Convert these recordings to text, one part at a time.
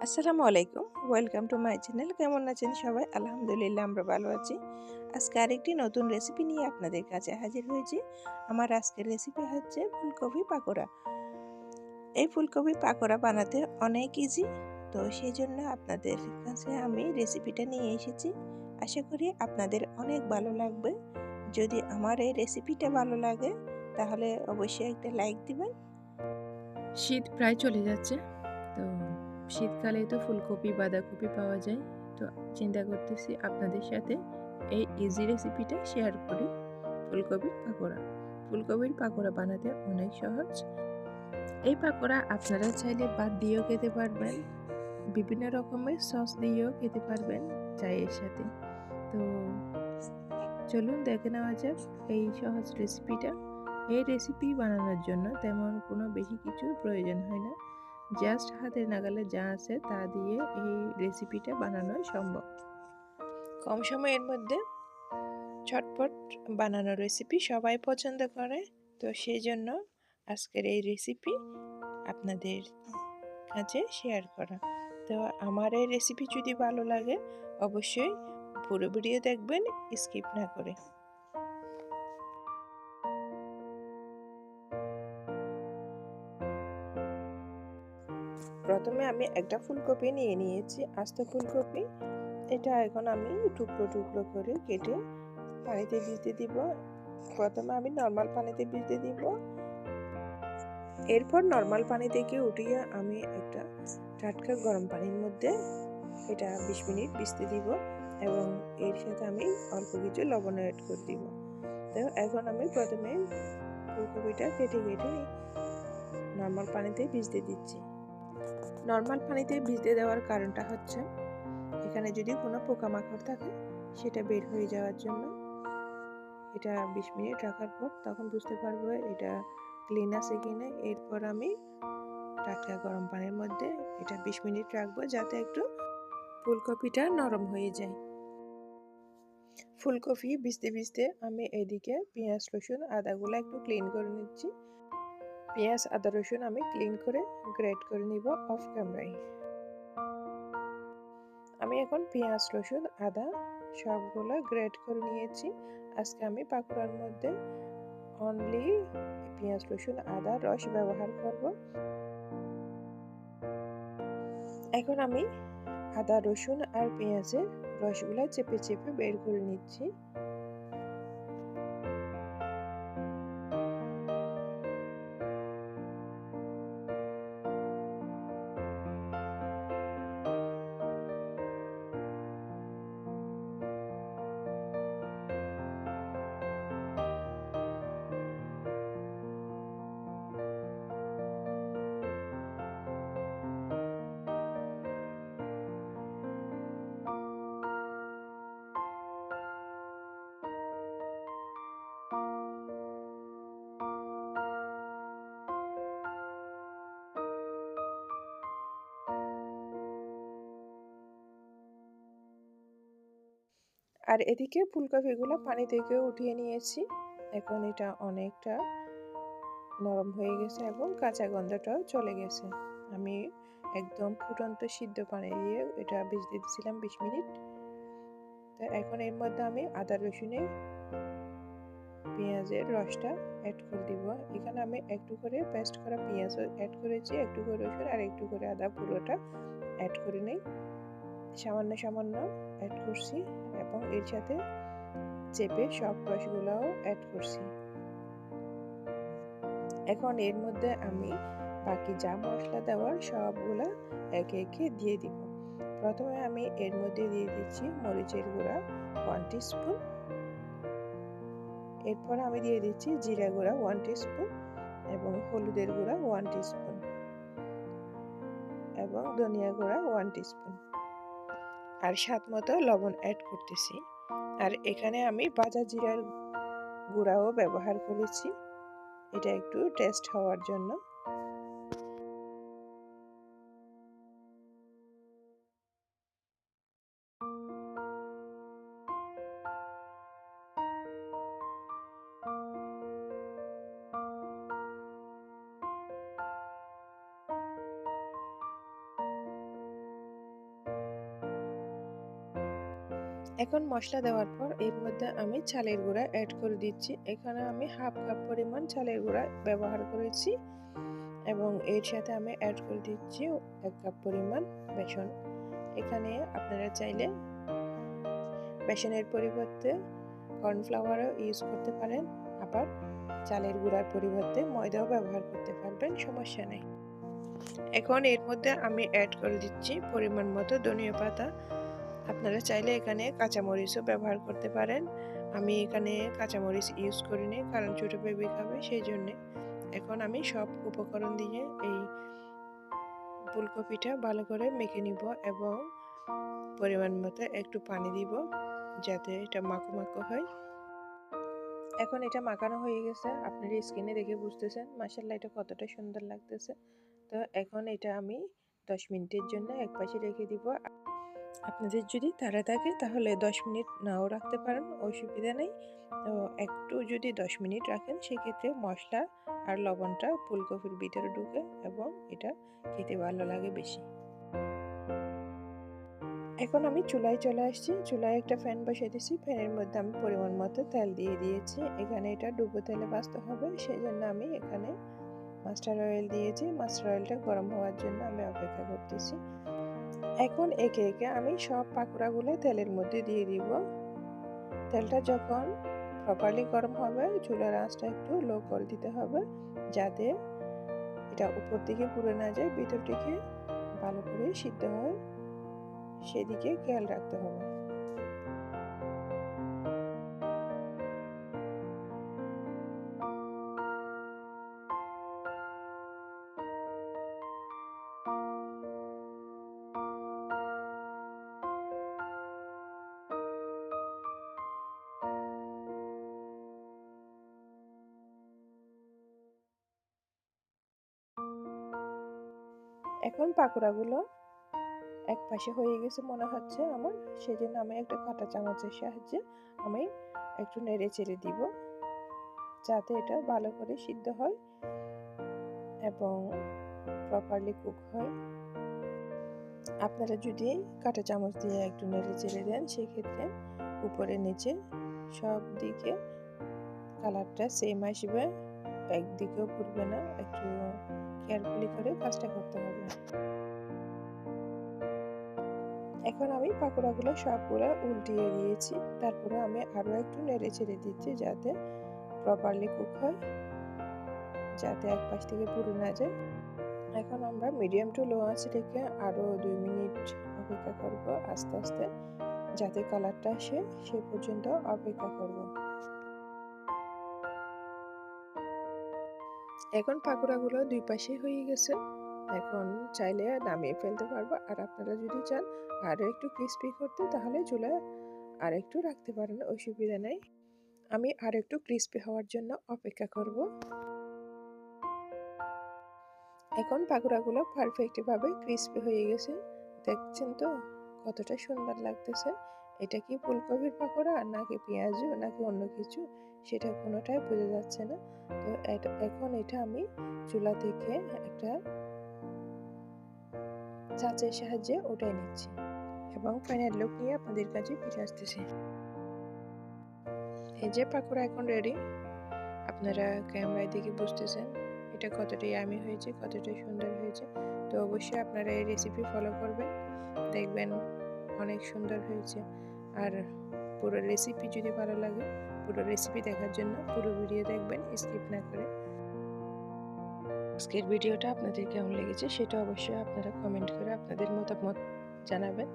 আসসালামু আলাইকুম, welcome to my channel. কেমন আছেন সবাই? আলহামদুলিল্লাহ, আমরা ভালো আছি। আজকে আরেকটি নতুন রেসিপি নিয়ে আপনাদের কাছে হাজির হয়েছি। আমার আজকের রেসিপি হচ্ছে ফুলকপি পাকোড়া। এই ফুলকপি পাকোড়া বানাতে অনেক ইজি, তো সেই জন্য আপনাদের কাছে আমি রেসিপিটা নিয়ে এসেছি। আশা করি আপনাদের অনেক ভালো লাগবে। যদি আমার এই রেসিপিটা ভালো লাগে তাহলে অবশ্যই একটা লাইক দিবেন। শীত প্রায় চলে যাচ্ছে, তো শীতকালে তো ফুলকপি বাঁধাকপি পাওয়া যায়। তো চিন্তা করতেছি আপনাদের সাথে এই ইজি রেসিপিটা শেয়ার করি। ফুলকপির পাকোড়া বানাতে অনেক সহজ। এই পাকোড়া আপনারা চাইলে ভাত দিয়েও খেতে পারবেন, বিভিন্ন রকমের সস দিয়েও খেতে পারবেন চায়ের সাথে। তো চলুন দেখে নেওয়া যাক এই সহজ রেসিপিটা। এই রেসিপি বানানোর জন্য তেমন কোনো বেশি কিছুর প্রয়োজন হয় না, জাস্ট হাতের নাগালে যা আছে তা দিয়ে এই রেসিপিটা বানানো সম্ভব। কম সময়ের মধ্যে ঝটপট বানানো রেসিপি সবাই পছন্দ করে, তো সেই জন্য আজকের এই রেসিপি আপনাদের কাছে শেয়ার করা। তো আমার এই রেসিপি যদি ভালো লাগে অবশ্যই পুরো ভিডিও দেখবেন, স্কিপ না করে। প্রথমে আমি একটা ফুলকপি নিয়ে নিয়েছি, আস্ত ফুলকপি। এটা এখন আমি টুকরো টুকরো করে কেটে পানিতে ভিজতে দিব। প্রথমে আমি নর্মাল পানিতে ভিজতে দিব, এরপর নর্মাল পানি থেকে উঠিয়ে আমি একটা টাটকা গরম পানির মধ্যে এটা 20 মিনিট ভিজতে দিব এবং এর সাথে আমি অল্প কিছু লবণ অ্যাড করে দিব। তো এখন আমি প্রথমে ফুলকপিটা কেটে কেটে নর্মাল পানিতে ভিজতে দিচ্ছি। নর্মাল পানিতে ভিজতে দেওয়ার কারণটা হচ্ছে এখানে যদি কোনো পোকামাকড় থাকে সেটা বের হয়ে যাওয়ার জন্য। এটা 20 মিনিট রাখার পর তখন বুঝতে পারবো এটা ক্লিন আছে কিনা। এরপর আমি টাটকা গরম পানির মধ্যে এটা 20 মিনিট রাখবো যাতে একটু ফুলকপিটা নরম হয়ে যায়। ফুলকপি ভিজতে ভিজতে আমি এদিকে পেঁয়াজ রসুন আদাগুলো একটু ক্লিন করে নিচ্ছি। পেঁয়াজ আদা রসুন আমি ক্লিন করে গ্রেট করে নিব অফ ক্যামেরায়। আমি এখন পেঁয়াজ রসুন আদা সবগুলো গ্রেট করে নিয়েছি। আজকে আমি পাকোড়ার মধ্যে অনলি পেঁয়াজ রসুন আদা রস ব্যবহার করব। এখন আমি আদা রসুন আর পেঁয়াজের রসগুলো চেপে চেপে বের করে নিচ্ছি। আর এদিকে ফুলকপিগুলো পানি থেকে উঠিয়ে নিয়েছি। এখন এটা অনেকটা নরম হয়ে গেছে এবং কাঁচা গন্ধটাও চলে গেছে। আমি একদম ফুটন্ত সিদ্ধ পানি দিয়ে এটা ভিজিয়ে দিয়েছিলাম 20 মিনিট। তো এখন এর মধ্যে আমি আদা রসুনের পেঁয়াজের রসটা অ্যাড করে দিব। এখানে আমি একটু করে পেস্ট করা পেঁয়াজ অ্যাড করেছি, একটু করে রসুন আর একটু করে আদা পুরোটা অ্যাড করে নেই, সামান্য সামান্য অ্যাড করছি এবং এর সাথে চেপে সব রসগুলোও অ্যাড করছি। এখন এর মধ্যে আমি বাকি যা মশলা দেওয়ার সবগুলা একে একে দিয়ে দিব। প্রথমে আমি এর মধ্যে দিয়ে দিচ্ছি মরিচের গুঁড়া 1 টিস্পুন। এরপর আমি দিয়ে দিচ্ছি জিরা গুঁড়া 1 টিস্পুন এবং হলুদের গুঁড়া 1 টিস্পুন এবং ধনিয়া গুঁড়া 1 টিস্পুন আর স্বাদ মতো লবণ অ্যাড করতেছি। আর এখানে আমি ভাজা জিরার গুঁড়াও ব্যবহার করেছি, এটা একটু টেস্ট হওয়ার জন্য। এখন মশলা দেওয়ার পর এর মধ্যে আমি চালের গুঁড়া অ্যাড করে দিচ্ছি। এখানে আমি হাফ কাপ পরিমাণ চালের গুঁড়া ব্যবহার করেছি এবং এর সাথে আমি অ্যাড করে দিচ্ছি 1 কাপ পরিমাণ বেসন। এখানে আপনারা চাইলে বেসনের পরিবর্তে কর্নফ্লাওয়ারও ইউজ করতে পারেন, আবার চালের গুঁড়ার পরিবর্তে ময়দাও ব্যবহার করতে পারবেন, সমস্যা নেই। এখন এর মধ্যে আমি অ্যাড করে দিচ্ছি পরিমাণ মতো ধনিয়া পাতা। আপনারা চাইলে এখানে কাঁচামরিচও ব্যবহার করতে পারেন। আমি এখানে কাঁচামরিচ ইউজ করিনি, কারণ ছোটো বেবি খাবে সেই জন্যে। এখন আমি সব উপকরণ দিয়ে এই ফুলকপিটা ভালো করে মেখে নিব এবং পরিমাণ মতো একটু পানি দিব যাতে এটা মাখো মাখো হয়। এখন এটা মাখানো হয়ে গেছে, আপনারা স্ক্রিনে দেখে বুঝতেছেন মাশাআল্লাহ এটা কতটা সুন্দর লাগতেছে। তো এখন এটা আমি 10 মিনিটের জন্য একপাশে রেখে দিব। আপনাদের যদি তাড়া থাকে তাহলে 10 মিনিট নাও রাখতে পারেন, অসুবিধা নেই। তো একটু যদি 10 মিনিট রাখেন সেক্ষেত্রে মশলা আর লবণটা ফুলকপির ভিতরে ঢুকে এবং এটা খেতে ভালো লাগে বেশি। এখন আমি চুলায় চলে আসছি। চুলায় একটা ফ্যান বসিয়ে দিয়েছি, ফ্যানের মধ্যে আমি পরিমাণ মতো তেল দিয়ে দিয়েছি। এখানে এটা ডুবো তেলে ভাজতে হবে, সেই জন্য আমি এখানে মাস্টার্ড অয়েল দিয়েছি। মাস্টার্ড অয়েলটা গরম হওয়ার জন্য আমি অপেক্ষা করতেছি। এখন একে একে আমি সব পাকোড়াগুলো তেলের মধ্যে দিয়ে দিব। তেলটা যখন প্রপারলি গরম হবে চুলার আঁচটা একটু লো করে দিতে হবে, যাতে এটা উপর দিকে পুড়ে না যায়, ভিতর দিকে ভালো করে সিদ্ধ হয়, সেদিকে খেয়াল রাখতে হবে। এখন পাকোড়াগুলো এক পাশে হয়ে গেছে মনে হচ্ছে আমার, সেজন্য আমি একটা কাঁটা চামচের সাহায্যে আমি একটু নেড়ে চেড়ে দিব যাতে এটা ভালো করে সিদ্ধ হয় এবং প্রপারলি কুক হয়। আপনারা যদি কাঁটা চামচ দিয়ে একটু নেড়ে চেড়ে দেন সেক্ষেত্রে উপরে নিচে সব দিকে কালারটা সেম আসবে, একদিকেও পুড়বে না। একটু কেয়ারফুলি করে কাজটা করতে হবে। এখন আমি পাকোড়াগুলো সবগুলো উল্টিয়ে দিয়েছি, তারপরে আমি আরও একটু নেড়ে চেড়ে দিচ্ছি যাতে প্রপারলি কুক হয়, যাতে এক পাশ থেকে পুড়ে না যায়। এখন আমরা মিডিয়াম টু লো আঁচে রেখে আরও 2 মিনিট অপেক্ষা করব আস্তে আস্তে, যাতে কালারটা আসে সে পর্যন্ত অপেক্ষা করব। এখন পাকোড়াগুলো 2 পাশে হয়ে গেছে, এখন চাইলে নামিয়ে ফেলতে পারবো। আর আপনারা যদি চান আরও একটু ক্রিস্পি করতে তাহলে চুলায় আর একটু রাখতে পারেন, অসুবিধা নেই। আমি আর একটু ক্রিস্পি হওয়ার জন্য অপেক্ষা করব। এখন পাকোড়াগুলো পারফেক্টভাবে ক্রিস্পি হয়ে গেছে, দেখছেন তো কতটা সুন্দর লাগতেছে। এটা কি ফুলকপির পাকোড়া নাকি পেঁয়াজু নাকি অন্য কিছু সেটা কোনোটাই বোঝা যাচ্ছে না। তো এখন এটা আমি চুলা থেকে একটা চাঁচের সাহায্যে উঠাই নিচ্ছি এবং ফাইনাল লুক নিয়ে আপনাদের কাছে ফিরে আসতেছি। এই যে পাকোড়া এখন রেডি, আপনারা ক্যামেরায় দেখে বুঝতেছেন এটা কতটা ইয়ামি হয়েছে, কতটা সুন্দর হয়েছে। তো অবশ্যই আপনারা এই রেসিপি ফলো করবেন, দেখবেন অনেক সুন্দর হয়েছে। আর পুরো রেসিপি যদি ভালো লাগে, পুরো রেসিপি দেখার জন্য পুরো ভিডিও দেখবেন স্কিপ না করে। আজকের ভিডিওটা আপনাদের কেমন লেগেছে সেটা অবশ্যই আপনারা কমেন্ট করে আপনাদের মতামত জানাবেন।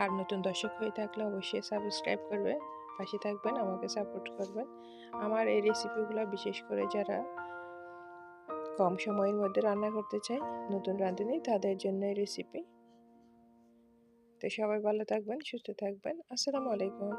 আর নতুন দর্শক হয়ে থাকলে অবশ্যই সাবস্ক্রাইব করবেন, পাশে থাকবেন, আমাকে সাপোর্ট করবেন। আমার এই রেসিপিগুলো বিশেষ করে যারা কম সময়ের মধ্যে রান্না করতে চায়, নতুন রাঁধুনি, তাদের জন্য এই রেসিপি। তো সবাই ভালো থাকবেন, সুস্থ থাকবেন। আসসালামু আলাইকুম।